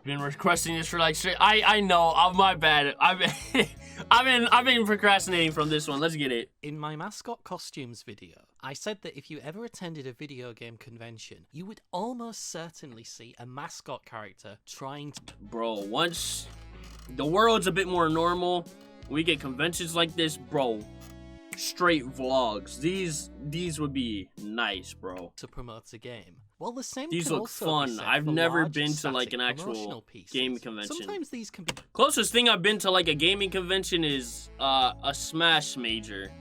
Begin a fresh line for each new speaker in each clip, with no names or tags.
been requesting this for like straight. I know. My bad. I've been procrastinating from this one. Let's get it.
In my mascot costumes video, I said that if you ever attended a video game convention, you would almost certainly see a mascot character trying to...
Bro, once the world's a bit more normal, we get conventions like this, bro. Straight vlogs. These would be nice, bro.
To promote a game. Well, the same
These
can
look
also
fun.
be said
I've
for
never
large
been to like
static
an actual
promotional pieces.
game convention.
Sometimes these can be...
Closest thing I've been to like a gaming convention is a Smash Major.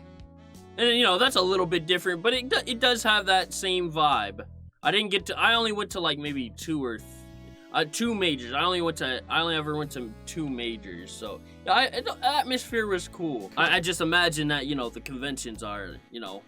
And you know, that's a little bit different, but it does have that same vibe. I only went to like maybe two majors. I only ever went to 2 majors. So the atmosphere was cool. I just imagine that, you know, the conventions are, you know,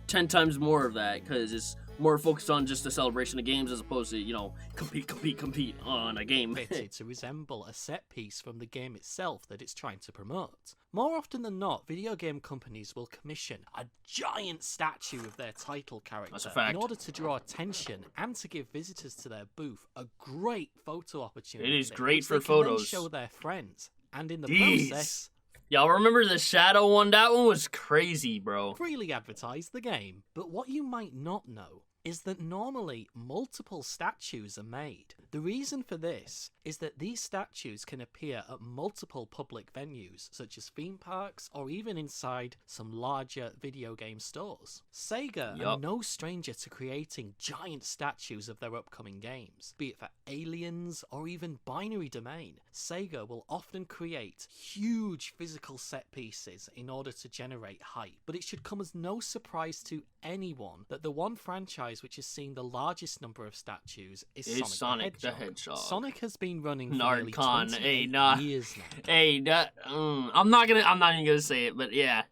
10 times more of that, because it's more focused on just the celebration of games as opposed to, you know, compete on a game.
To resemble a set piece from the game itself that it's trying to promote. More often than not, video game companies will commission a giant statue of their title character
That's a fact.
in order to draw attention and to give visitors to their booth a great photo opportunity.
It is great for
which they can then
photos.
show their friends, and in the
Jeez.
process,
Y'all remember the Shadow one? That one was crazy, bro.
freely advertise the game. But what you might not know is that normally multiple statues are made. The reason for this is that these statues can appear at multiple public venues, such as theme parks or even inside some larger video game stores. Sega are no stranger to creating giant statues of their upcoming games, be it for Aliens or even Binary Domain. Sega will often create huge physical set pieces in order to generate hype, but it should come as no surprise to anyone that the one franchise which has seen the largest number of statues is Sonic the Hedgehog. Sonic has been running for nearly 28 years now.
Hey, I'm not even gonna say it, but yeah.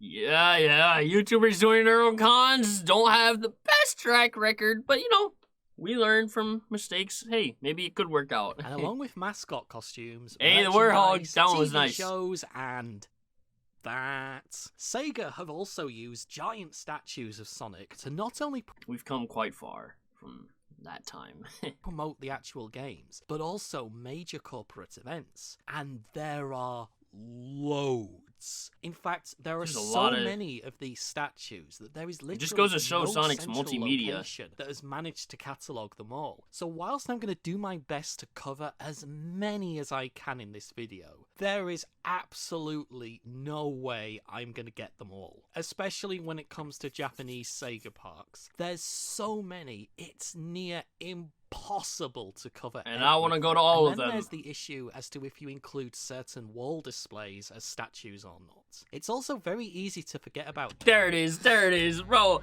YouTubers doing their own cons don't have the best track record, but you know, we learn from mistakes. Hey, maybe it could work out.
And along with mascot costumes,
hey, the Warthog, that one was
TV
nice.
shows, and that, Sega have also used giant statues of Sonic to not only
We've come quite far from that time.
promote the actual games, but also major corporate events. And there are loads. In fact, there are so many of these statues that there is literally
it just goes to show
no
Sonic's
central
multimedia
location that has managed to catalogue them all. So whilst I'm going to do my best to cover as many as I can in this video, there is absolutely no way I'm going to get them all. Especially when it comes to Japanese Sega parks. There's so many, it's near impossible to cover.
And I want to go to all of them.
And then there's the issue as to if you include certain wall displays as statues or not. It's also very easy to forget about...
There it is, bro.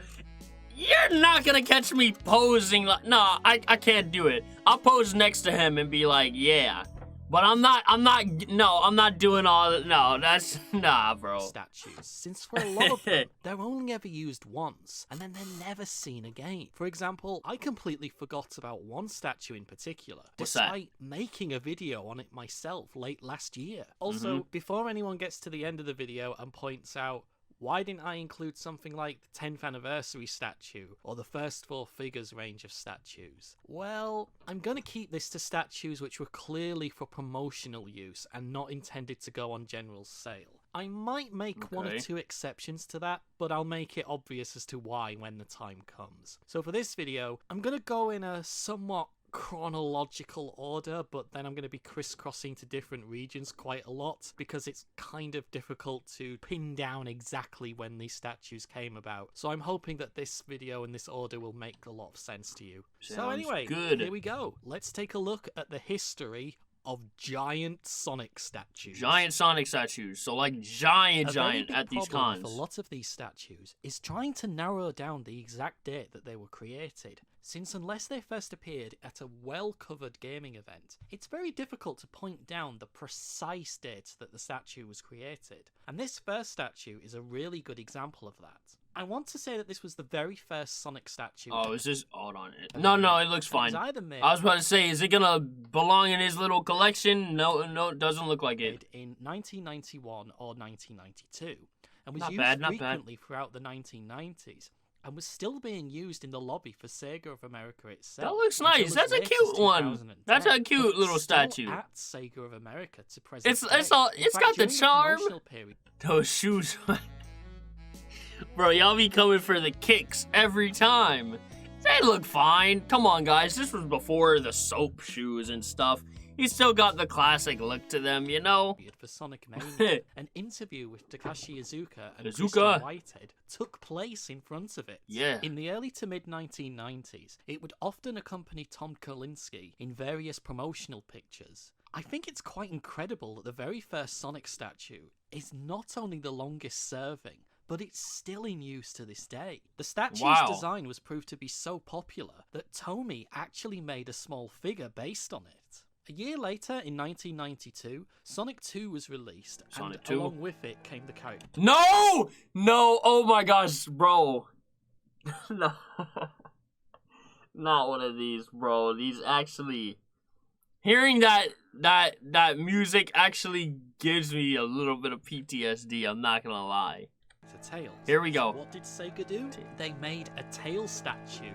You're not gonna catch me posing like... No, I can't do it. I'll pose next to him and be like, yeah. But I'm not doing all that. No, that's, nah, bro.
Statues, since for a lot of them, they're only ever used once, and then they're never seen again. For example, I completely forgot about one statue in particular, despite making a video on it myself late last year. Also, before anyone gets to the end of the video and points out, why didn't I include something like the 10th anniversary statue or the first 4 figures range of statues? Well, I'm going to keep this to statues which were clearly for promotional use and not intended to go on general sale. I might make 1 or 2 exceptions to that, but I'll make it obvious as to why when the time comes. So for this video, I'm going to go in a somewhat chronological order, but then I'm going to be crisscrossing to different regions quite a lot because it's kind of difficult to pin down exactly when these statues came about. So I'm hoping that this video in this order will make a lot of sense to you. So anyway, here we go. Let's take a look at the history of giant Sonic statues.
Giant Sonic statues. So like giant at these cons.
A lot of these statues is trying to narrow down the exact date that they were created. Since unless they first appeared at a well-covered gaming event, it's very difficult to point down the precise date that the statue was created. And this first statue is a really good example of that. I want to say that this was the very first Sonic statue. Oh,
is this... Hold on. No, it looks fine. I was about to say, is it gonna belong in his little collection? No, it doesn't look like it.
In 1991 or 1992. And was used frequently throughout the 1990s. and was still being used in the lobby for Sega of America itself.
That looks nice. That's a cute one. That's a cute little statue.
At Sega of America to present.
It's got the charm. Those shoes, bro. Y'all be coming for the kicks every time. They look fine. Come on, guys. This was before the soap shoes and stuff. He still got the classic look to them, you know?
For Sonic Mania, an interview with Takashi Iizuka and Christian Whitehead took place in front of it.
Yeah.
In the early to mid-1990s, it would often accompany Tom Kalinske in various promotional pictures. I think it's quite incredible that the very first Sonic statue is not only the longest serving, but it's still in use to this day. The statue's design was proved to be so popular that Tomy actually made a small figure based on it. A year later, in 1992, Sonic 2 was released, and along with it came the character.
No! No! Oh my gosh, bro. No. Not one of these, bro. These actually... Hearing that music actually gives me a little bit of PTSD, I'm not gonna lie.
To Tails.
Here we go.
So what did Sega do? They made a Tails statue.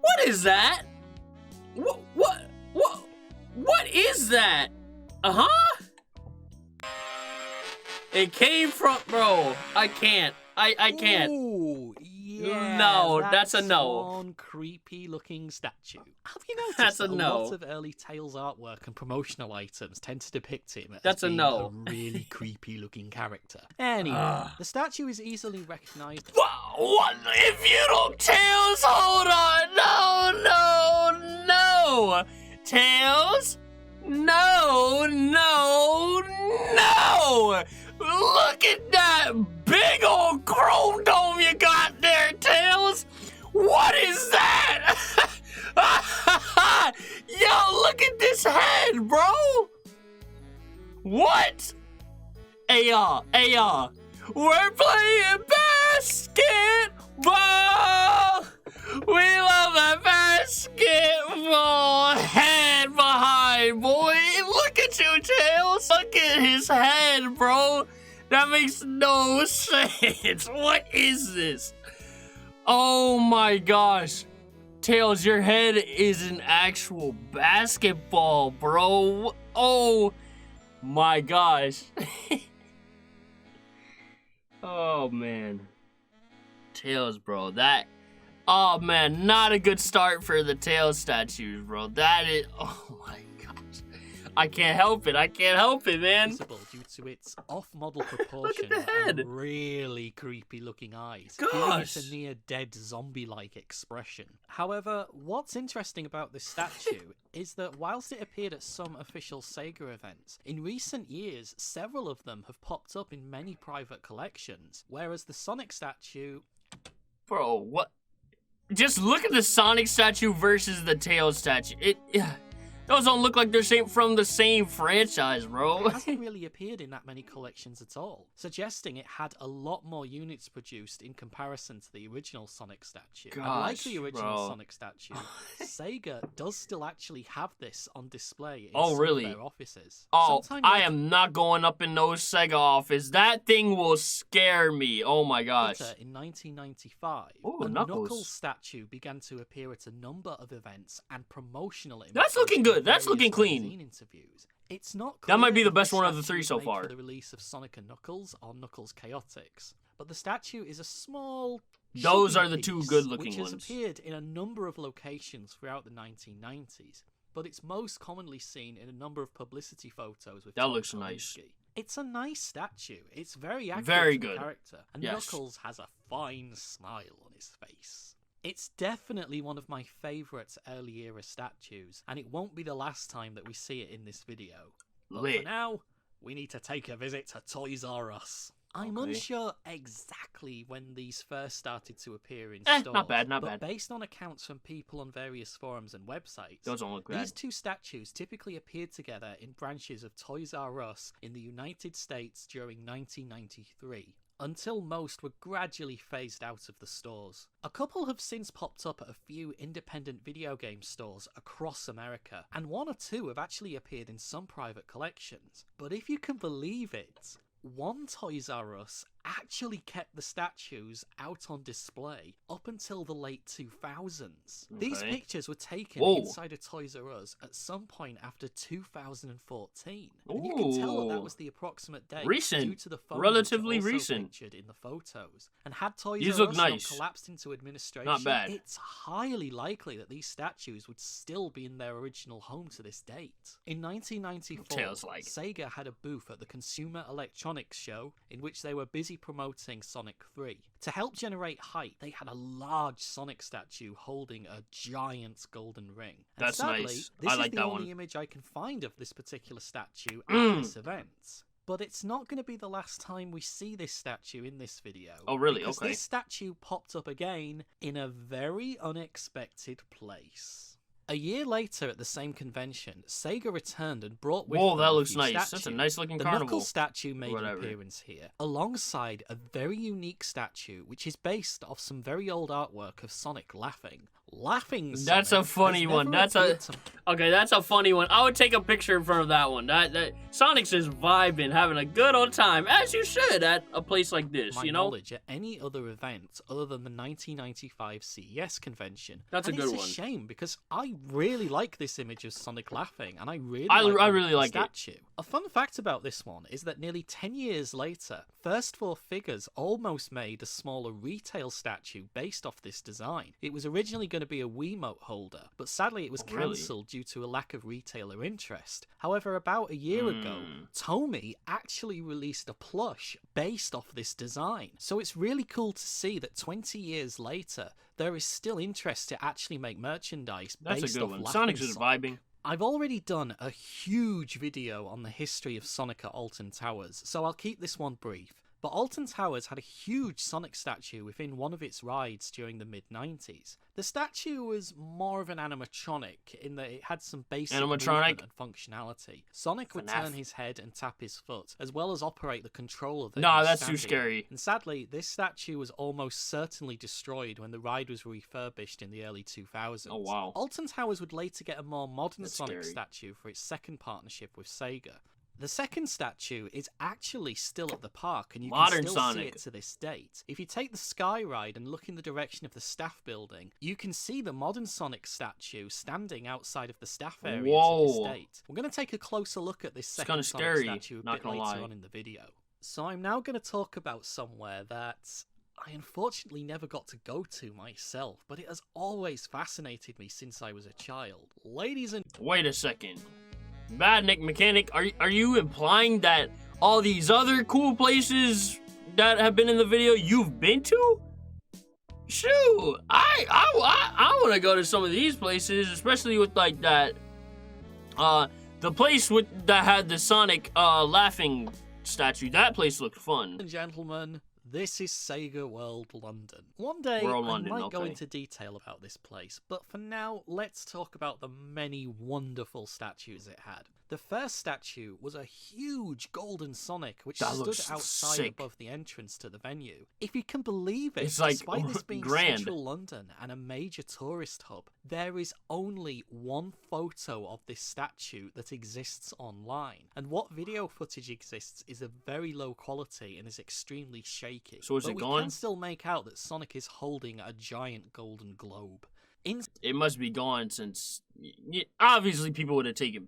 What is that? What is that? It came from, bro. I can't. I can't.
Ooh, yeah.
No, that's a no.
One creepy looking statue. Have you noticed
that's a no.
lot of early Tails artwork and promotional items tend to depict him
as
being
a
really creepy looking character? Anyway, the statue is easily recognized.
What? If you don't, Tails, hold on. No. Tails? No. Look at that big old chrome dome you got there, Tails. What is that? Yo, look at this head, bro. What? Hey, y'all. We're playing basketball. We love that basketball. Head behind, boy. Look at you, Tails. Look at his head, bro. That makes no sense. What is this? Oh my gosh. Tails, your head is an actual basketball, bro. Oh my gosh. Oh man. Tails, bro. Oh man, not a good start for the Tails statues, bro. Oh my gosh. I can't help it, man.
Visible due to its off-model proportion and really creepy-looking eyes.
Gosh.
It's a near-dead zombie-like expression. However, what's interesting about this statue is that whilst it appeared at some official Sega events, in recent years, several of them have popped up in many private collections, whereas the Sonic statue...
Bro, what? Just look at the Sonic statue versus the Tails statue. Those don't look like they're from the same franchise, bro.
It hasn't really appeared in that many collections at all, suggesting it had a lot more units produced in comparison to the original Sonic statue.
Gosh,
and like the original
bro.
Sonic statue, Sega does still actually have this on display in some
really?
of their offices.
Oh, I am not going up in those Sega office. That thing will scare me. Oh my gosh.
Later, in 1995,
Ooh,
a
Knuckles.
Knuckles statue began to appear at a number of events and promotional images.
That's looking good. That's looking clean.
Interviews. It's not
that might be the
if
best one of the
statue
three so
was made
far.
For the release of Sonic and Knuckles or Knuckles Chaotix, but the statue is a small.
Those are the two good-looking
ones. Which has
ones.
appeared in a number of locations throughout the 1990s, but it's most commonly seen in a number of publicity photos with.
That looks nice.
It's a nice statue. It's very accurate
very
to the
good
character, and
yes.
Knuckles has a fine smile on his face. It's definitely one of my favourite early era statues, and it won't be the last time that we see it in this video. But for now, we need to take a visit to Toys R Us. I'm unsure exactly when these first started to appear in stores.
Not bad.
But based on accounts from people on various forums and websites,
those don't look bad.
These two statues typically appeared together in branches of Toys R Us in the United States during 1993. until most were gradually phased out of the stores. A couple have since popped up at a few independent video game stores across America, and one or two have actually appeared in some private collections. But if you can believe it, one Toys R Us actually kept the statues out on display up until the late 2000s. These pictures were taken inside a Toys R Us at some point after 2014. And you can tell that was the approximate date due to the phones
relatively
also
recent
pictured in the photos. And had Toys
These
R
look
Us
nice.
not collapsed into administration,
Not bad.
it's highly likely that these statues would still be in their original home to this date. In 1994, Sega had a booth at the Consumer Electronics Show in which they were busy promoting Sonic 3. To help generate hype, they had a large Sonic statue holding a giant golden ring. And
That's
sadly,
nice.
This
I
is
like
the
that
only
one.
image I can find of this particular statue at this event. But it's not going to be the last time we see this statue in this video.
Oh, really?
Because
Okay.
this statue popped up again in a very unexpected place. A year later at the same convention, Sega returned and brought with them
that
a
looks
few
nice.
statues.
That's a nice looking
The
carnival.
Knuckles statue made an
Whatever.
appearance here, alongside a very unique statue which is based off some very old artwork of Sonic laughing. Laughing Sonic
That's a funny
has
one.
never
That's a
appeared to
okay. That's a funny one. I would take a picture in front of that one. That Sonic's just vibing, having a good old time, as you should at a place like this.
my
You know,
knowledge at any other event other than the 1995 CES convention.
That's a
And
good
it's
one.
a shame because I really like this image of Sonic laughing, and I really
I
like
really
the
like it.
statue. A fun fact about this one is that nearly 10 years later, First Four Figures almost made a smaller retail statue based off this design. It was originally going to be a Wiimote holder, but sadly it was
Really?
cancelled due to a lack of retailer interest. However, about a year ago, Tomy actually released a plush based off this design. So it's really cool to see that 20 years later, there is still interest to actually make merchandise
That's
based
a good
off
one.
Laughing
Sonic's just
Sonic.
vibing.
I've already done a huge video on the history of Sonic at Alton Towers, so I'll keep this one brief. But Alton Towers had a huge Sonic statue within one of its rides during the mid-90s. The statue was more of an animatronic in that it had some basic movement and functionality. Sonic would turn his head and tap his foot, as well as operate the controller that he was
that's too
standing on.
scary.
And sadly, this statue was almost certainly destroyed when the ride was refurbished in the early 2000s.
Oh, wow.
Alton Towers would later get a more modern
That's
Sonic
scary.
statue for its second partnership with Sega. The second statue is actually still at the park, and you
Modern
can still see
Sonic.
it to this date. If you take the Sky Ride and look in the direction of the staff building, you can see the modern Sonic statue standing outside of the staff area to this date. We're going to take a closer look at this second
kinda
Sonic
scary,
statue a
not
bit
gonna
later
lie.
on in the video. So I'm now going to talk about somewhere that I unfortunately never got to go to myself, but it has always fascinated me since I was a child. Ladies and
Wait a second. Badnik mechanic, are you implying that all these other cool places that have been in the video you've been to? Shoot, I want to go to some of these places, especially with like that, the place that had the Sonic laughing statue. That place looked fun.
gentlemen, this is Sega World London. One day
World
I
London,
might go
okay.
into detail about this place, but for now, let's talk about the many wonderful statues it had. The first statue was a huge golden Sonic which
That
stood
looks
outside
sick.
above the entrance to the venue. If you can believe it,
It's like
despite this being
grand.
central London and a major tourist hub, there is only one photo of this statue that exists online. And what video footage exists is of very low quality and is extremely shaky.
So is
but
it
we
gone?
can still make out that Sonic is holding a giant golden globe.
It must be gone since obviously people would have taken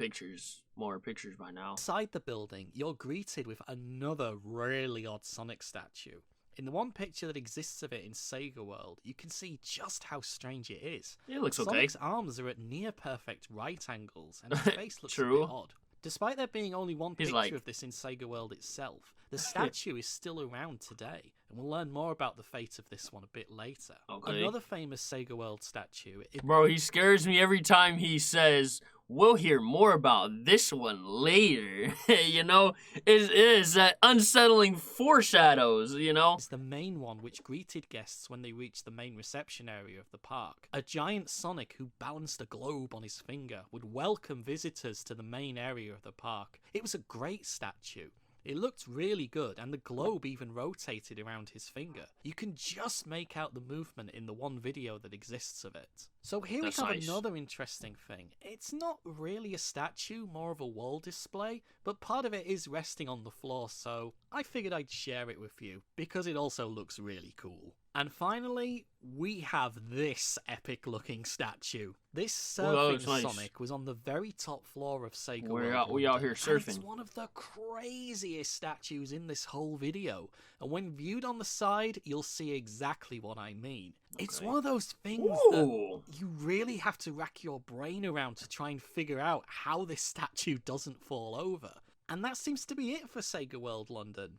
more pictures by now.
Inside the building, you're greeted with another really odd Sonic statue. In the one picture that exists of it in Sega World, you can see just how strange it is.
It looks okay.
Sonic's arms are at near perfect right angles, and his face looks a
True.
bit odd. Despite there being only one
He's
picture
like-
of this in Sega World itself, the statue is still around today, and we'll learn more about the fate of this one a bit later.
Okay.
Another famous Sega World statue is
Bro, he scares me every time he says, "We'll hear more about this one later." You know, it is that unsettling foreshadows, you know?
the main one which greeted guests when they reached the main reception area of the park. A giant Sonic who balanced a globe on his finger would welcome visitors to the main area of the park. It was a great statue. It looked really good, and the globe even rotated around his finger. You can just make out the movement in the one video that exists of it. So here we have another interesting thing. It's not really a statue, more of a wall display, but part of it is resting on the floor, so I figured I'd share it with you, because it also looks really cool. And finally, we have this epic-looking statue. This surfing Sonic was on the very top floor of Sega World.
We out here surfing.
It's one of the craziest statues in this whole video. And when viewed on the side, you'll see exactly what I mean. Okay. It's one of those things that you really have to rack your brain around to try and figure out how this statue doesn't fall over. And that seems to be it for Sega World London.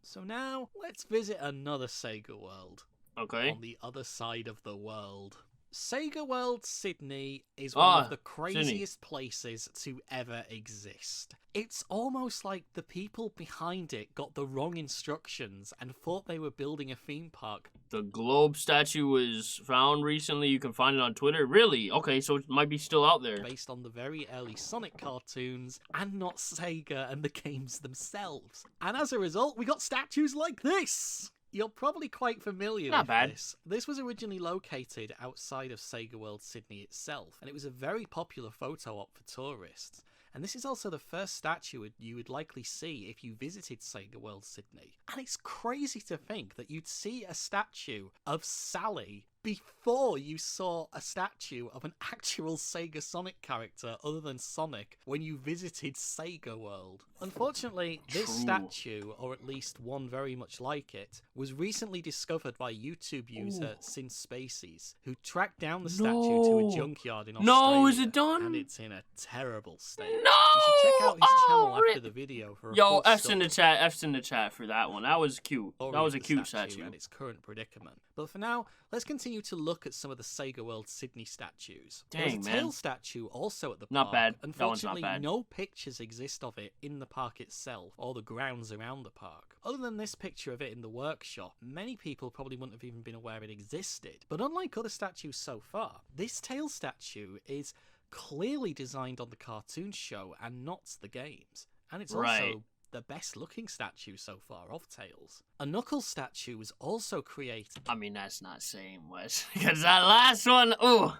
So now, let's visit another Sega World.
Okay.
On the other side of the world. Sega World Sydney is one of the craziest places to ever exist. It's almost like the people behind it got the wrong instructions and thought they were building a theme park.
The globe statue was found recently. You can find it on Twitter. Really? Okay, so it might be still out there.
Based on the very early Sonic cartoons and not Sega and the games themselves. And as a result, we got statues like this! You're probably quite familiar with this. This was originally located outside of Sega World Sydney itself, and it was a very popular photo op for tourists. And this is also the first statue you would likely see if you visited Sega World Sydney. And it's crazy to think that you'd see a statue of Sally before you saw a statue of an actual Sega Sonic character other than Sonic when you visited Sega World. Unfortunately, this statue, or at least one very much like it, was recently discovered by YouTube user Sin Spacies, who tracked down the statue to a junkyard in Australia.
No, is it done?
And it's in a terrible state.
No!
You should check out his channel after the video for a full
F's in the chat. F's in the chat for that one. That was cute. That was a cute statue.
And its current predicament. But for now, let's continue to look at some of the Sega World Sydney statues. There's a tail statue also at the park.
Not bad.
Unfortunately,
that one's not bad.
No pictures exist of it in the park itself or the grounds around the park. Other than this picture of it in the workshop, many people probably wouldn't have even been aware it existed. But unlike other statues so far, this tail statue is clearly designed on the cartoon show and not the games. And it's also the best looking statue so far of Tails. A Knuckles statue was also created.
I mean, that's not saying much, because that last one, ooh.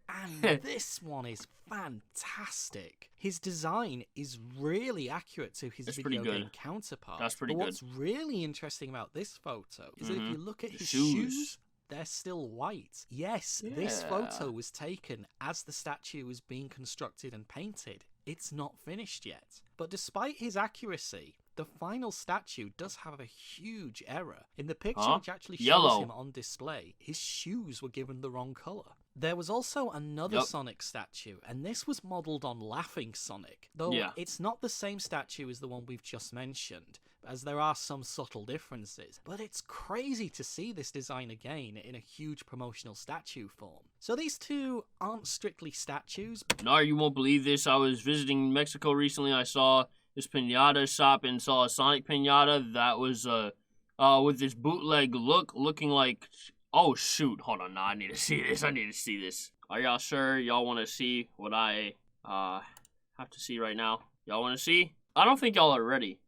And this one is fantastic. His design is really accurate to his video game counterpart.
That's pretty good.
What's really interesting about this photo is that if you look at his shoes, they're still white. Yes, this photo was taken as the statue was being constructed and painted. It's not finished yet. But despite his accuracy, the final statue does have a huge error. In the picture which actually shows him on display, his shoes were given the wrong colour. There was also another Sonic statue, and this was modelled on Laughing Sonic, though it's not the same statue as the one we've just mentioned, as there are some subtle differences. But it's crazy to see this design again in a huge promotional statue form. So these two aren't strictly statues.
No, you won't believe this. I was visiting Mexico recently. I saw this piñata shop and saw a Sonic piñata that was with this bootleg looking like... Oh, shoot. Hold on. No, I need to see this. Are y'all sure y'all want to see what I have to see right now? Y'all want to see? I don't think y'all are ready.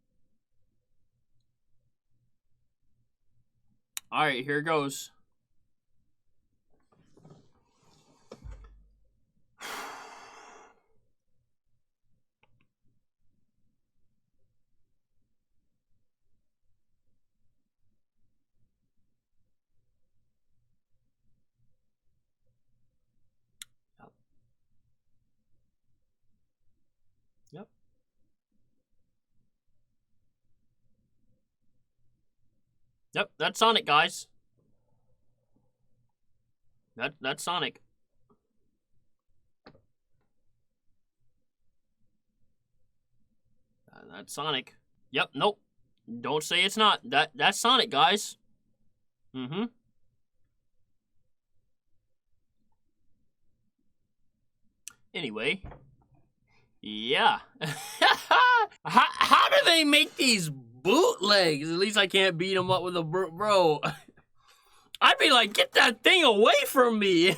Alright, here goes. Yep, that's Sonic, guys. That's Sonic. That's Sonic. Yep, nope. Don't say it's not. That's Sonic, guys. Anyway. Yeah. How do they make these bootlegs? At least I can't beat them up with a bro. I'd be like, get that thing away from me.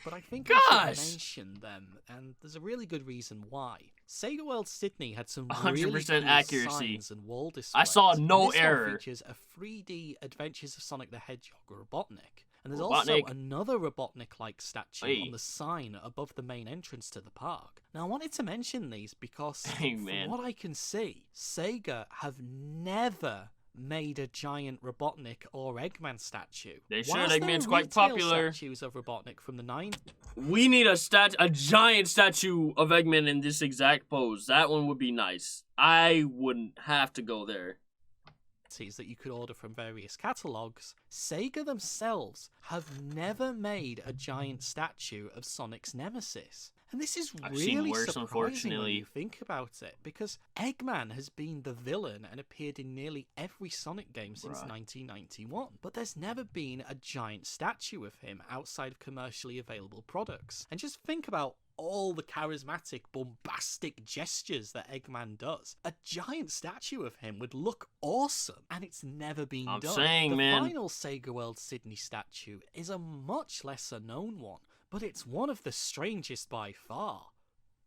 but I think I should
Gosh!
mention them, and there's a really good reason why. Sega World Sydney had some
100%
really cool
accuracy.
signs and wall displays.
I saw no
this
error.
One features a 3D Adventures of Sonic the Hedgehog Robotnik. And there's also another Robotnik-like statue on the sign above the main entrance to the park. Now, I wanted to mention these because, from what I can see, Sega have never made a giant Robotnik or Eggman statue.
They should. Eggman's quite popular.
Statues of Robotnik from the 90s.
We need a giant statue of Eggman in this exact pose. That one would be nice. I wouldn't have to go there.
That you could order from various catalogs, Sega themselves have never made a giant statue of Sonic's nemesis. And this is really surprising when you think about it, because Eggman has been the villain and appeared in nearly every Sonic game since 1991. But there's never been a giant statue of him outside of commercially available products. And just think about all the charismatic, bombastic gestures that Eggman does. A giant statue of him would look awesome, and it's never been done. The final Sega World Sydney statue is a much lesser known one, but it's one of the strangest by far.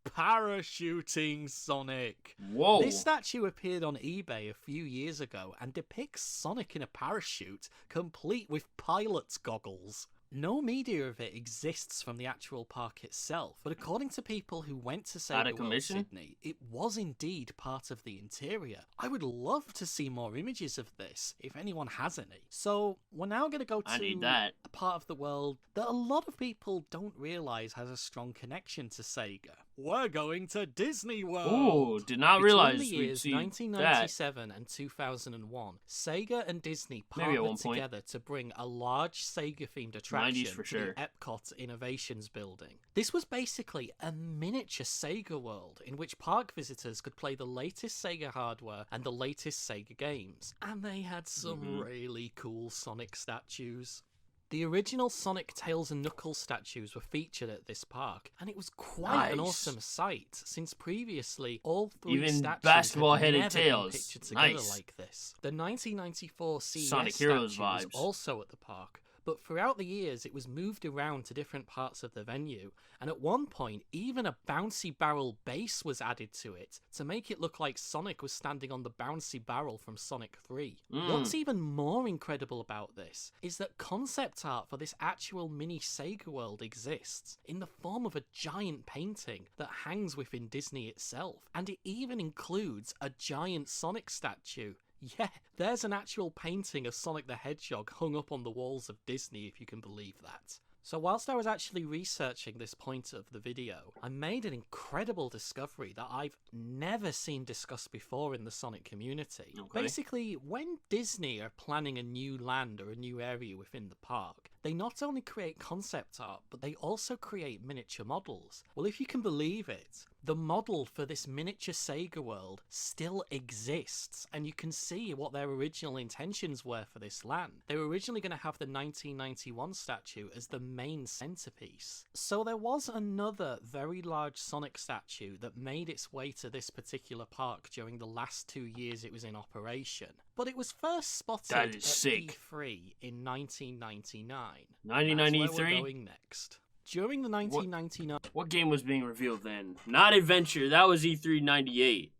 Parachuting Sonic.
Whoa.
This statue appeared on eBay a few years ago and depicts Sonic in a parachute, complete with pilot's goggles. No media of it exists from the actual park itself, but according to people who went to Sega World Sydney, it was indeed part of the interior. I would love to see more images of this, if anyone has any. So, we're now going to go to a part of the world that a lot of people don't realise has a strong connection to Sega. We're going to Disney World!
Ooh, did not realize
Between the years 1997 and 2001, Sega and Disney partnered together to bring a large Sega-themed attraction to the Epcot Innovations building. This was basically a miniature Sega world in which park visitors could play the latest Sega hardware and the latest Sega games. And they had some really cool Sonic statues. The original Sonic, Tails and Knuckles statues were featured at this park, and it was quite an awesome sight, since previously all three statues had never been pictured together like this. The 1994 CES statue was also at the park, but throughout the years it was moved around to different parts of the venue, and at one point even a bouncy barrel base was added to it to make it look like Sonic was standing on the bouncy barrel from Sonic 3. What's even more incredible about this is that concept art for this actual mini Sega world exists in the form of a giant painting that hangs within Disney itself, and it even includes a giant Sonic statue. Yeah, there's an actual painting of Sonic the Hedgehog hung up on the walls of Disney, if you can believe that. So whilst I was actually researching this point of the video, I made an incredible discovery that I've never seen discussed before in the Sonic community. Basically, when Disney are planning a new land or a new area within the park, they not only create concept art, but they also create miniature models. Well, if you can believe it, the model for this miniature Sega world still exists, and you can see what their original intentions were for this land. They were originally going to have the 1991 statue as the main centerpiece. So there was another very large Sonic statue that made its way to this particular park during the last 2 years it was in operation. But it was first spotted at E3 in 1999.
1993?
That's where we're going next. During the 1999...
What game was being revealed then? Not Adventure. That was E3 98.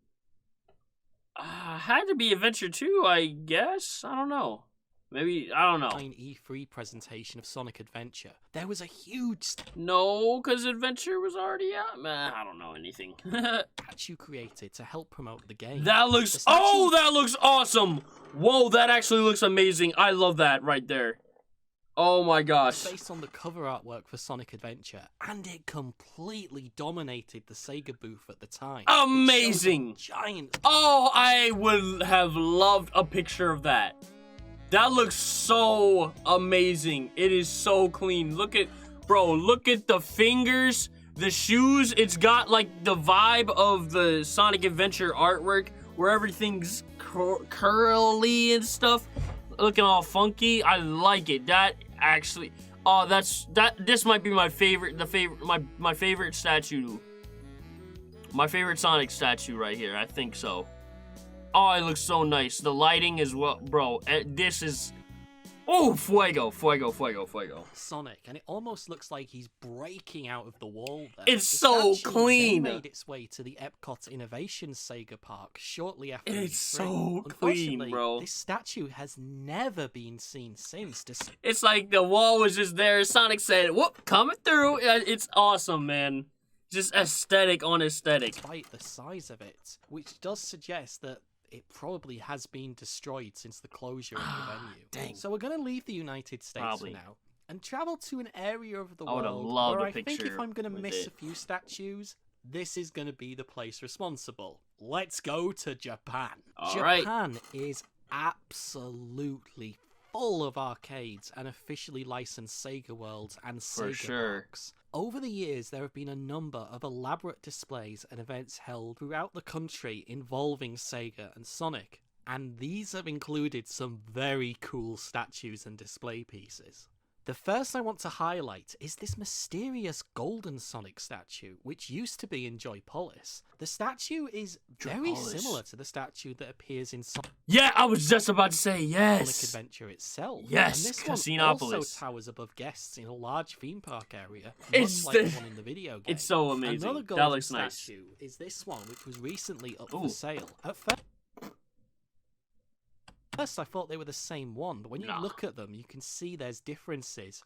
Had to be Adventure 2, I guess? I don't know. Maybe, I don't know.
E3 presentation of Sonic Adventure. There was a huge...
No, because Adventure was already out. Man, I don't know anything.
Statue created to help promote the game.
That looks... Oh, that looks awesome! Whoa, that actually looks amazing. I love that right there. Oh my gosh.
Based on the cover artwork for Sonic Adventure, and it completely dominated the Sega booth at the time.
Amazing!
Giant.
Oh, I would have loved a picture of that. That looks so amazing. It is so clean. Look at, bro, look at the fingers, the shoes. It's got like the vibe of the Sonic Adventure artwork where everything's curly and stuff. Looking all funky. I like it. That actually, oh, this might be my favorite, my favorite statue. My favorite Sonic statue right here. I think so. Oh, it looks so nice. The lighting as well, bro. This is Oh, fuego, fuego, fuego, fuego.
Sonic, and it almost looks like he's breaking out of the wall there.
It's
The
so
statue
clean.
then made its way to the Epcot Innovation Sega Park shortly after
It's
E3.
so clean, bro.
This statue has never been seen since.
It's like the wall was just there. Sonic said, "Whoop, coming through." It's awesome, man. Just aesthetic on aesthetic.
Despite the size of it, which does suggest that it probably has been destroyed since the closure of the venue.
Dang.
So we're going to leave the United States for now and travel to an area of the
I would have
world
loved
where
a
I think
picture
if I'm going to
with
miss
it.
a few statues, this is going to be the place responsible. Let's go to Japan. Japan is absolutely full of arcades and officially licensed Sega Worlds and Sega Parks. Over the years, there have been a number of elaborate displays and events held throughout the country involving Sega and Sonic, and these have included some very cool statues and display pieces. The first I want to highlight is this mysterious golden Sonic statue, which used to be in Joypolis. The statue is very similar to the statue that appears in Sonic.
Yeah, I was just about to say yes.
Sonic Adventure itself.
Yes,
and this
Casinopolis.
one also towers above guests in a large theme park area,
It's
much like the one in the video game.
It's so amazing.
Another golden
that looks nice.
statue is this one, which was recently up for sale. At first, I thought they were the same one, but when you look at them, you can see there's differences.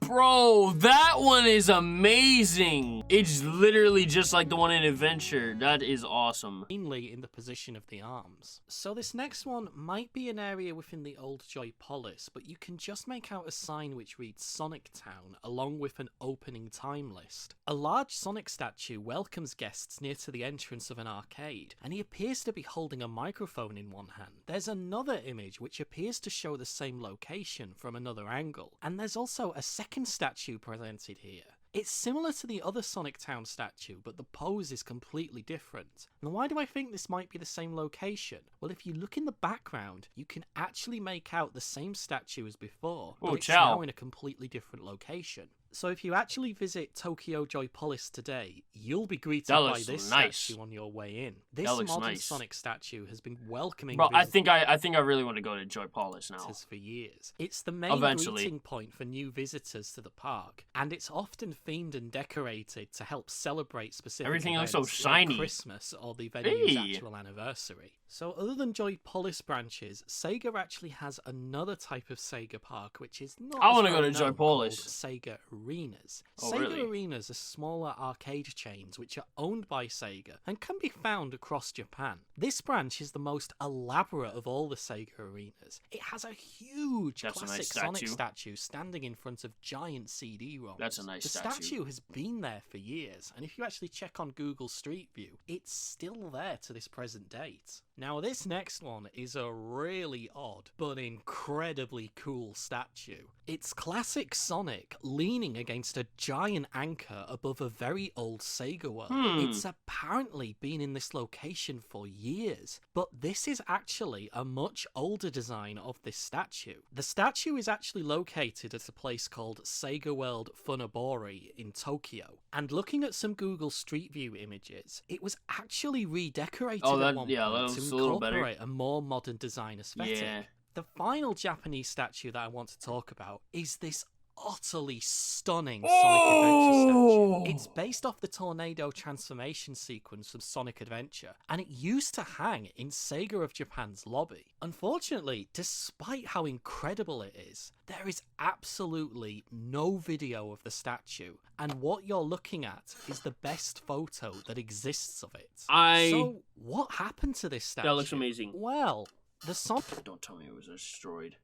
Bro, that one is amazing. It's literally just like the one in Adventure. That is awesome.
Mainly in the position of the arms. So this next one might be an area within the old Joypolis, but you can just make out a sign which reads Sonic Town, along with an opening time list. A large Sonic statue welcomes guests near to the entrance of an arcade, and he appears to be holding a microphone in one hand. There's another image which appears to show the same location from another angle, and there's also a second statue presented here. It's similar to the other Sonic Town statue, but the pose is completely different. And why do I think this might be the same location? Well, if you look in the background, you can actually make out the same statue as before, but it's now in a completely different location. So if you actually visit Tokyo Joypolis today, you'll be greeted by this statue on your way in. This modern Sonic statue has been welcoming
Bro, I think I really want to go to Joypolis now.
For years. It's the main greeting point for new visitors to the park, and it's often themed and decorated to help celebrate specific
Everything
events
looks so shiny.
like Christmas or the venue's actual anniversary. So other than Joypolis branches, Sega actually has another type of Sega park, which is not
I want to go to Joypolis.
Sega Arenas.
Oh,
Sega
really?
Arenas are smaller arcade chains which are owned by Sega and can be found across Japan. This branch is the most elaborate of all the Sega Arenas. It has a huge classic Sonic statue standing in front of giant CD-ROMs.
That's a nice statue.
The statue has been there for years, and if you actually check on Google Street View, it's still there to this present date. Now this next one is a really odd but incredibly cool statue. It's classic Sonic leaning against a giant anchor above a very old Sega world. It's apparently been in this location for years, but this is actually a much older design of this statue. The statue is actually located at a place called Sega World Funabori in Tokyo, and looking at some Google Street View images, it was actually redecorated at one point to incorporate a more modern design aesthetic.
Yeah.
The final Japanese statue that I want to talk about is this utterly stunning Sonic Adventure statue. It's based off the tornado transformation sequence from Sonic Adventure, and it used to hang in Sega of Japan's lobby. Unfortunately, despite how incredible it is, there is absolutely no video of the statue, and what you're looking at is the best photo that exists of it. So, what happened to this statue?
That looks amazing.
Well,
Don't tell me it was destroyed.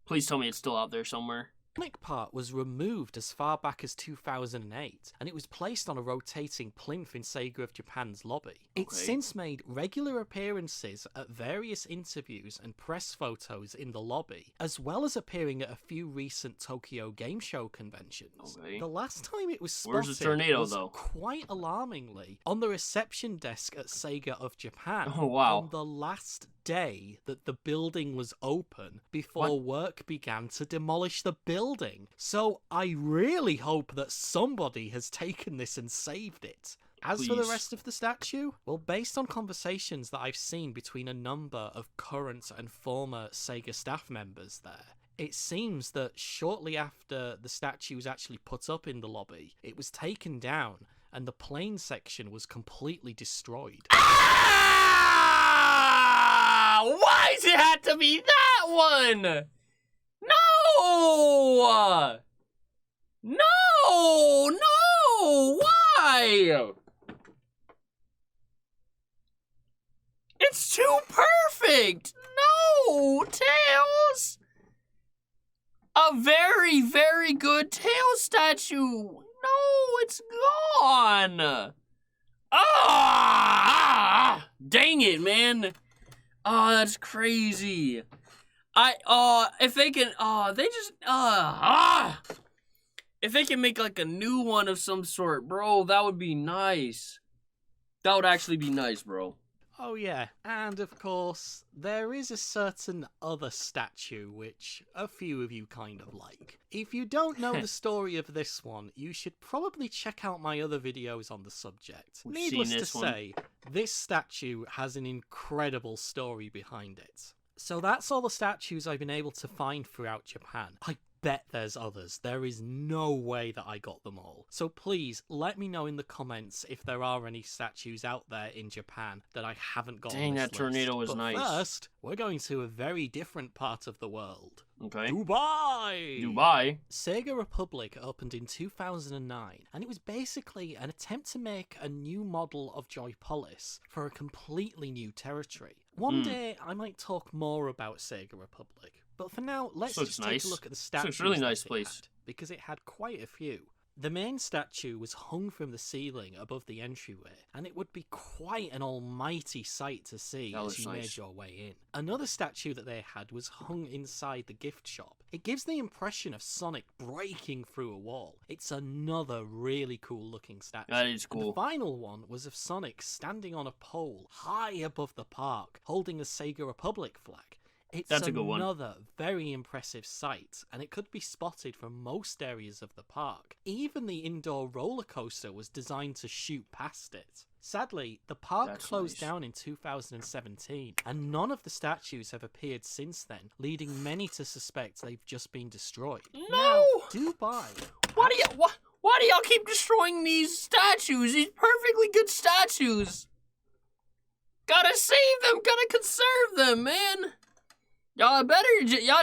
Please tell me it's still out there somewhere.
Sonic part was removed as far back as 2008, and it was placed on a rotating plinth in Sega of Japan's lobby. It's since made regular appearances at various interviews and press photos in the lobby, as well as appearing at a few recent Tokyo Game Show conventions. The last time it was spotted was quite alarmingly on the reception desk at Sega of Japan on the last day that the building was open before work began to demolish the building. So I really hope that somebody has taken this and saved it. As for the rest of the statue, well, based on conversations that I've seen between a number of current and former Sega staff members there, it seems that shortly after the statue was actually put up in the lobby, it was taken down and the plane section was completely destroyed.
Ah! Why does it have to be that one? No! No! No! Why? It's too perfect! No! Tails! A very, very good tail statue! No, it's gone! Ah! Dang it, man! Oh, that's crazy. If they can, if they can make like a new one of some sort, bro, that would be nice. That would actually be nice, bro.
Oh yeah, and of course, there is a certain other statue which a few of you kind of like. If you don't know the story of this one, you should probably check out my other videos on the subject. Needless to say, this statue has an incredible story behind it. So that's all the statues I've been able to find throughout Japan. I bet there's others. There is no way that I got them all. So please, let me know in the comments if there are any statues out there in Japan that I haven't got on this
that tornado was
but
nice.
First, we're going to a very different part of the world.
Okay.
Dubai! Sega Republic opened in 2009, and it was basically an attempt to make a new model of Joypolis for a completely new territory. One day, I might talk more about Sega Republic. But for now, let's just take a look at the statues.
It's a really nice place.
Because it had quite a few. The main statue was hung from the ceiling above the entryway, and it would be quite an almighty sight to see as you made your way in. Another statue that they had was hung inside the gift shop. It gives the impression of Sonic breaking through a wall. It's another really cool looking statue.
That is cool.
And the final one was of Sonic standing on a pole high above the park, holding the Sega Republic flag. It's another very impressive sight, and it could be spotted from most areas of the park. Even the indoor roller coaster was designed to shoot past it. Sadly, the park closed down in 2017, and none of the statues have appeared since then, leading many to suspect they've just been destroyed.
No!
Now, Dubai.
Why do y'all keep destroying these statues? These perfectly good statues. Gotta save them. Gotta conserve them, man. Y'all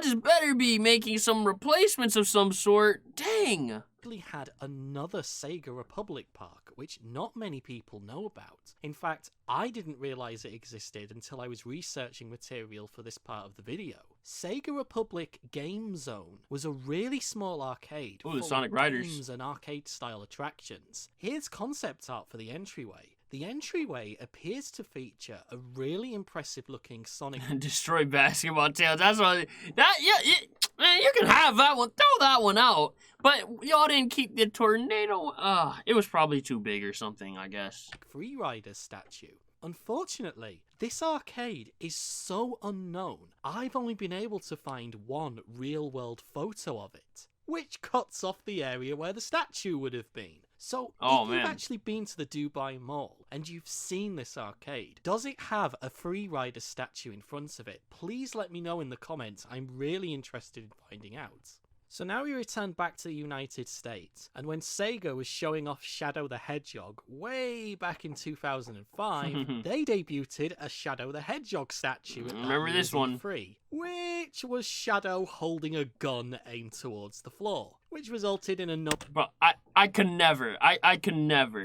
just better be making some replacements of some sort. Dang.
We had another Sega Republic park, which not many people know about. In fact, I didn't realise it existed until I was researching material for this part of the video. Sega Republic Game Zone was a really small arcade full of
Sonic Riders
games and arcade-style attractions. Here's concept art for the entryway. The entryway appears to feature a really impressive-looking Sonic...
Destroy basketball tails. That's what... Man, you can have that one. Throw that one out. But y'all didn't keep the tornado... it was probably too big or something, I guess.
Free Rider statue. Unfortunately, this arcade is so unknown, I've only been able to find one real-world photo of it, which cuts off the area where the statue would have been. So, if you've actually been to the Dubai Mall and you've seen this arcade, does it have a Free Rider statue in front of it? Please let me know in the comments. I'm really interested in finding out. So now we return back to the United States, and when Sega was showing off Shadow the Hedgehog way back in 2005, they debuted a Shadow the Hedgehog statue at
Remember this one?
E3, which was Shadow holding a gun aimed towards the floor, which resulted in a
Bro, I can never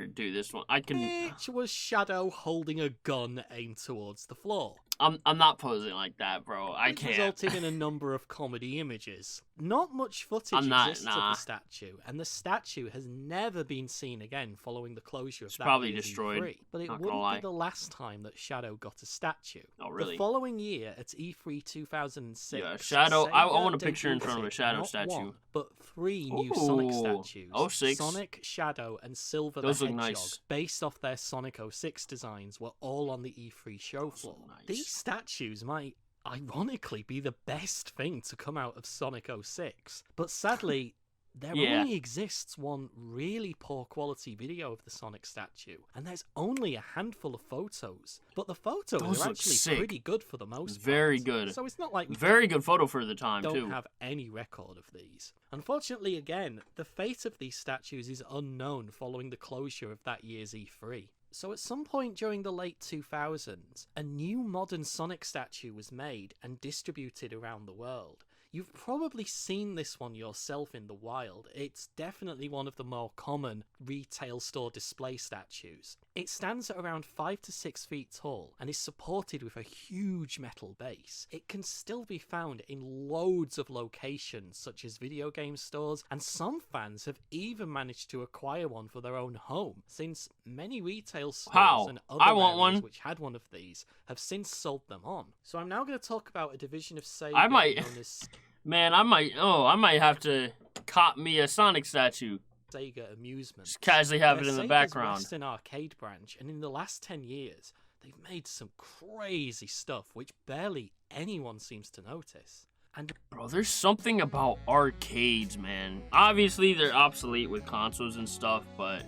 do this one.
Which was Shadow holding a gun aimed towards the floor.
I'm not posing like that, bro. I
Which
can't.
resulted in a number of comedy images. Not much footage exists of the statue, and the statue has never been seen again following the closure of that
probably
year's
destroyed.
E3. But it wouldn't be the last time that Shadow got a statue.
Oh, really?
The following year, at E3 2006,
yeah, Shadow. I want a
Sega
picture in front of a Shadow
not
statue.
one, but 3 new Sonic statues.
06.
Sonic, Shadow, and Silver
Those
the
look
Hedgehog,
nice.
based off their Sonic 06 designs, were all on the E3 show floor.
nice.
These statues might ironically be the best thing to come out of Sonic 06, but sadly There only exists one really poor quality video of the Sonic statue, and there's only a handful of photos. But the photos are actually pretty good for the most part.
Very good.
So it's not like we
very good photo for the time,
don't have any record of these. Unfortunately, again, the fate of these statues is unknown following the closure of that year's E3. So at some point during the late 2000s, a new modern Sonic statue was made and distributed around the world. You've probably seen this one yourself in the wild. It's definitely one of the more common retail store display statues. It stands at around 5 to 6 feet tall and is supported with a huge metal base. It can still be found in loads of locations such as video game stores, and some fans have even managed to acquire one for their own home, since many retail stores and other areas which had one of these have since sold them on. So I'm now going to talk about a division of Sega known as...
Man, I might have to cop me a Sonic statue.
Sega Amusements.
Just casually have it in the
Sega's
background.
Western arcade branch, and in the last 10 years, they've made some crazy stuff which barely anyone seems to notice. And
bro, there's something about arcades, man. Obviously, they're obsolete with consoles and stuff, but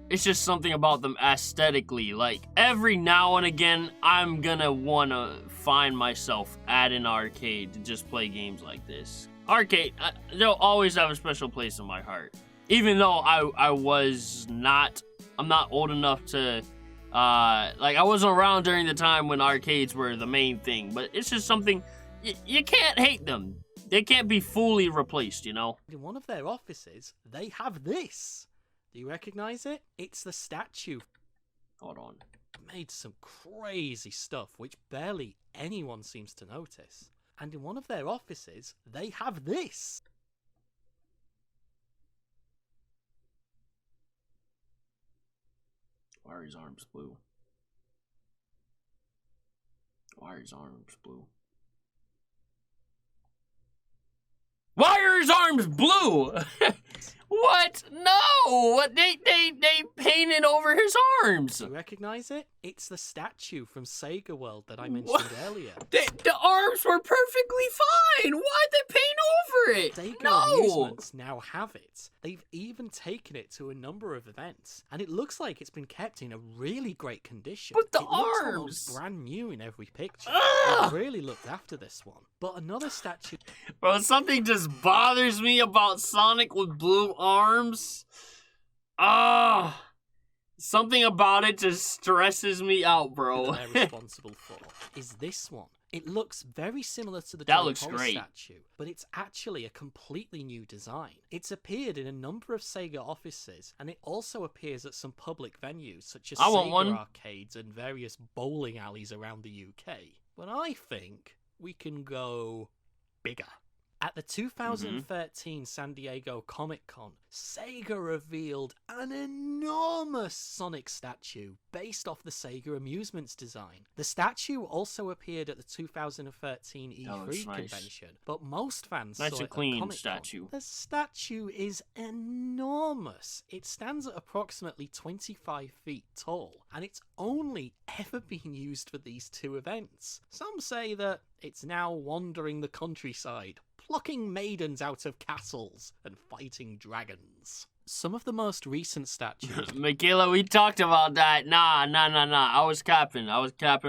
it's just something about them aesthetically. Like, every now and again, I'm gonna wanna find myself at an arcade to just play games like this. Arcade, they'll always have a special place in my heart. Even though I'm not old enough to, like, I wasn't around during the time when arcades were the main thing. But it's just something, you can't hate them. They can't be fully replaced, you know?
in one of their offices, they have this. Do you recognize it? It's the statue.
Hold on.
Made some crazy stuff which barely anyone seems to notice. And in one of their offices, they have this.
Why are his arms blue? Why are his arms blue? Why are his arms blue? What? No! They painted over his arms.
Do you recognize it? It's the statue from Sega World that I mentioned earlier.
The arms were perfectly fine. Why'd they paint over it?
Sega Amusements now have it. They've even taken it to a number of events, and it looks like it's been kept in a really great condition.
But the
it looks
arms!
almost brand new in every picture.
Ugh!
They really looked after this one. But another statue...
Bro, something just bothers me about Sonic with blue arms. Something about it just stresses me out, bro.
They're responsible for is this one. It looks very similar to the
That looks great.
statue, but it's actually a completely new design. It's appeared in a number of Sega offices, and it also appears at some public venues such as Sega arcades and various bowling alleys around the UK. But I think we can go bigger. At the 2013 San Diego Comic-Con, Sega revealed an enormous Sonic statue based off the Sega Amusements design. The statue also appeared at the 2013 E3 convention, but most fans saw it at Comic-Con.
Statue.
The statue is enormous. It stands at approximately 25 feet tall, and it's only ever been used for these two events. Some say that it's now wandering the countryside, plucking maidens out of castles and fighting dragons. Some of the most recent statues...
Michaela, we talked about that. Nah. I was capping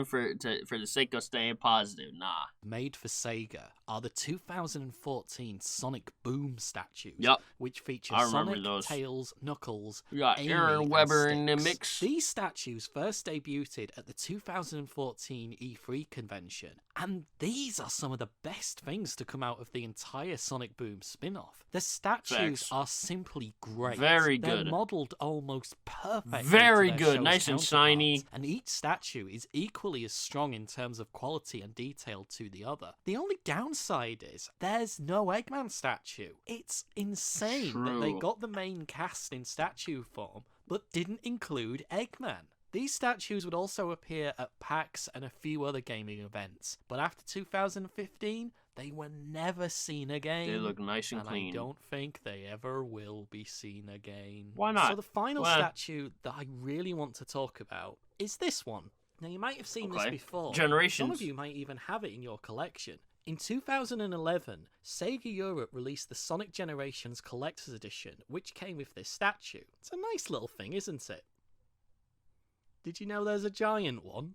for the sake of staying positive. Nah.
Made for Sega are the 2014 Sonic Boom statues.
Yep.
Which feature
Sonic,
those. Tails, Knuckles,
We got Aaron Weber in the mix.
These statues first debuted at the 2014 E3 convention, and these are some of the best things to come out of the entire Sonic Boom spin-off. The statues are simply great.
Very good.
They're modelled almost perfectly.
Very good. Nice and shiny.
And each statue is equally as strong in terms of quality and detail to the other. The only downside is there's no Eggman statue. It's insane that they got the main cast in statue form, but didn't include Eggman. These statues would also appear at PAX and a few other gaming events, but after 2015, they were never seen again.
They look nice and clean.
I don't think they ever will be seen again.
Why not?
So the final statue that I really want to talk about is this one. Now, you might have seen this before.
Generations.
Some of you might even have it in your collection. In 2011, Sega Europe released the Sonic Generations Collector's Edition, which came with this statue. It's a nice little thing, isn't it? Did you know there's a giant one?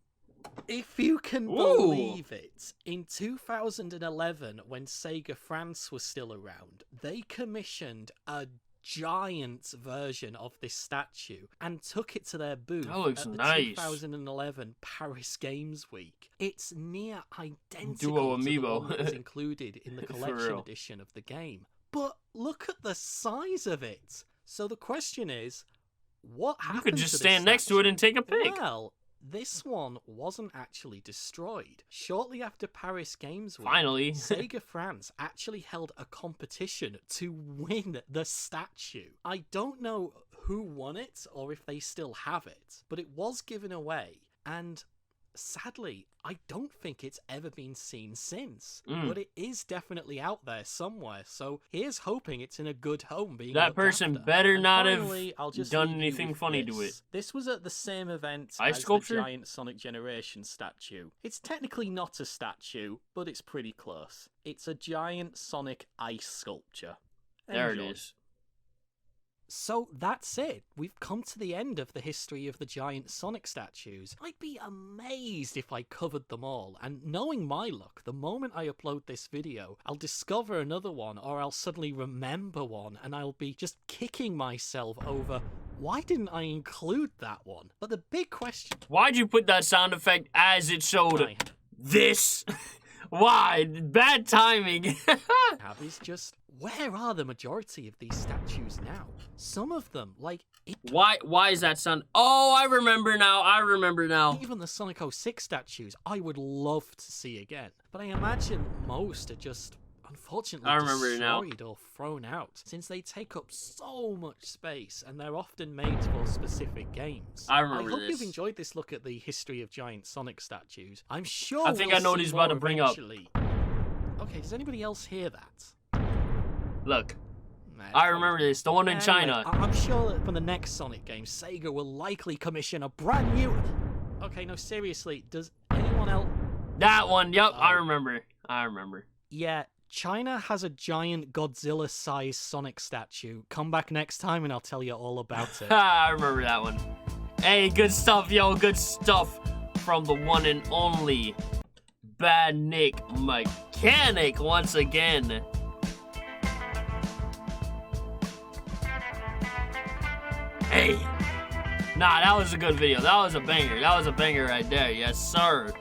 If you can believe it, in 2011, when Sega France was still around, they commissioned a giant version of this statue and took it to their booth at the 2011 Paris Games Week. It's near identical to the one that was included in the collection edition of the game. But look at the size of it. So the question is, what happened to this?
You could just stand next to it and take a pic.
Well, this one wasn't actually destroyed. Shortly after Paris Games Week,
finally,
Sega France actually held a competition to win the statue. I don't know who won it or if they still have it, but it was given away, and sadly, I don't think it's ever been seen since. But it is definitely out there somewhere, so here's hoping it's in a good home being
that person
after.
Better
And
not
finally,
have done anything funny to it.
This was at the same event
Ice
as
sculpture?
the giant Sonic Generation statue. It's technically not a statue, but it's pretty close. It's a giant Sonic ice sculpture.
There
Enjoy.
it is.
So that's it. We've come to the end of the history of the giant Sonic statues. I'd be amazed if I covered them all, and knowing my luck, the moment I upload this video, I'll discover another one, or I'll suddenly remember one, and I'll be just kicking myself over, why didn't I include that one? But the big question...
Why'd you put that sound effect as it showed this? Why? Bad timing.
Have is just, where are the majority of these statues now? Some of them, like...
Why is that sound? Oh, I remember now.
Even the Sonic 06 statues, I would love to see again. But I imagine most are just, unfortunately, destroyed or thrown out, since they take up so much space, and they're often made for specific games.
I remember
I hope
this.
you've enjoyed this look at the history of giant Sonic statues. I'm sure
I think I know what he's about to bring up.
Okay, does anybody else hear that?
Look, I remember this, the one in China.
I'm sure that for the next Sonic game, Sega will likely commission a brand new... Okay, no, seriously, does anyone else...
That one, yep, I remember.
Yeah, China has a giant Godzilla-sized Sonic statue. Come back next time and I'll tell you all about it.
I remember that one. Hey, good stuff, yo, good stuff from the one and only Badnik Mechanic once again. Hey, nah, that was a good video. That was a banger. That was a banger right there. Yes, sir.